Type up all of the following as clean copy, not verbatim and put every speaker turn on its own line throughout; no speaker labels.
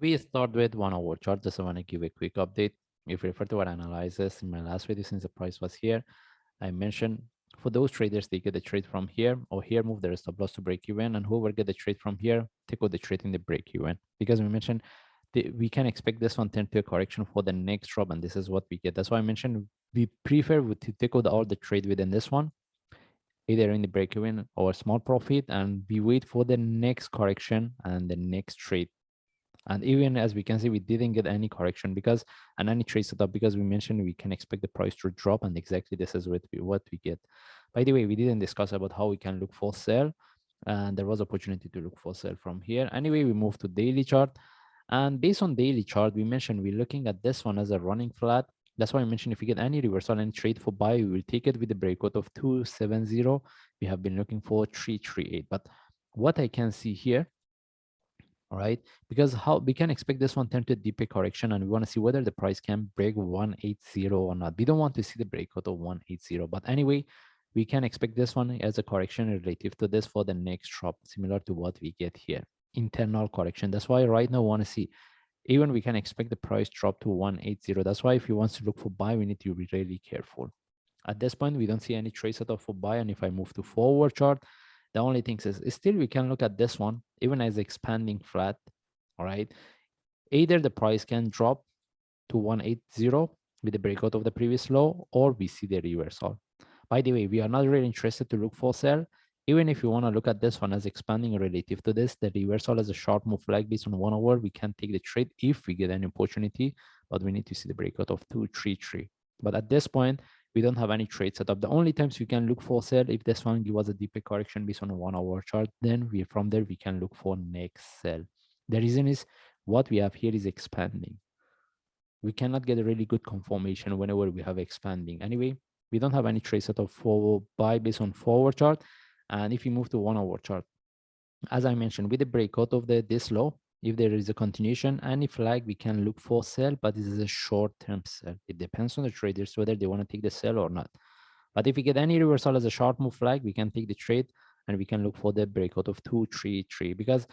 We start with 1 hour chart. Just want to give a quick update. If you refer to our analysis in my last video, since the price was here, I mentioned for those traders, they get the trade from here or here, move their stop loss to break even, and whoever get the trade from here, take out the trade in the break even. Because we mentioned we can expect this one turn to a correction for the next drop, and this is what we get. That's why I mentioned we prefer to take out all the trade within this one, either in the break even or small profit, and we wait for the next correction and the next trade. And even as we can see, we didn't get any correction because and any trade setup, because we mentioned we can expect the price to drop, and exactly this is what we get. By the way, we didn't discuss about how we can look for sell, and there was opportunity to look for sell from here. Anyway, we move to daily chart, and based on daily chart, we mentioned we're looking at this one as a running flat. That's why I mentioned if we get any reversal and trade for buy, we will take it with the breakout of 270. We have been looking for 338, but what I can see here, all right, because how we can expect this one turn to a deeper correction, and we want to see whether the price can break 180 or not. We don't want to see the breakout of 180, but anyway, we can expect this one as a correction relative to this for the next drop, similar to what we get here, internal correction. That's why right now I want to see, even we can expect the price drop to 180. That's why if you want to look for buy, we need to be really careful. At this point, we don't see any trade setup for buy, and if I move to forward chart, the only thing is still we can look at this one even as expanding flat. All right, either the price can drop to 180 with the breakout of the previous low, or we see the reversal. By the way, we are not really interested to look for sell. Even if you want to look at this one as expanding relative to this, the reversal as a sharp move flag based on 1 hour, we can take the trade if we get an opportunity, but we need to see the breakout of 233. But at this point, we don't have any trade set up. The only times you can look for sell if this one give us a deeper correction based on a 1 hour chart, then we from there we can look for next sell. The reason is what we have here is expanding. We cannot get a really good confirmation whenever we have expanding. Anyway, we don't have any trade set of forward buy based on forward chart. And if you move to 1 hour chart, as I mentioned, with the breakout of this low, if there is a continuation, any flag, we can look for sell, but this is a short-term sell. It depends on the traders whether they want to take the sell or not. But if we get any reversal as a short move flag, we can take the trade and we can look for the breakout of 233. Because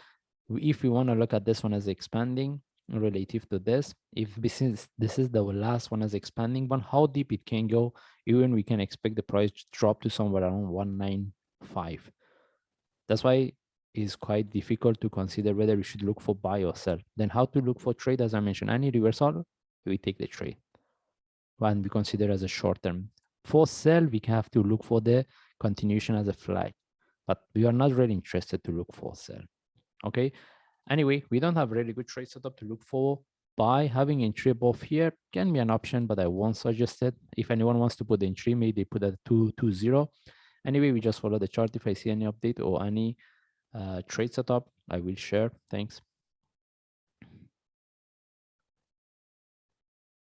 if we want to look at this one as expanding relative to this, if this is the last one as expanding one, how deep it can go, even we can expect the price to drop to somewhere around 195. That's why it's quite difficult to consider whether we should look for buy or sell. Then how to look for trade, as I mentioned, any reversal, we take the trade and we consider as a short term. For sell, we have to look for the continuation as a flag, but we are not really interested to look for sell. Okay. Anyway, we don't have really good trade setup to look for. Buy, having entry above here can be an option, but I won't suggest it. If anyone wants to put the entry, maybe they put at 220. Anyway, we just follow the chart. If I see any update or any trade setup, I will share. Thanks.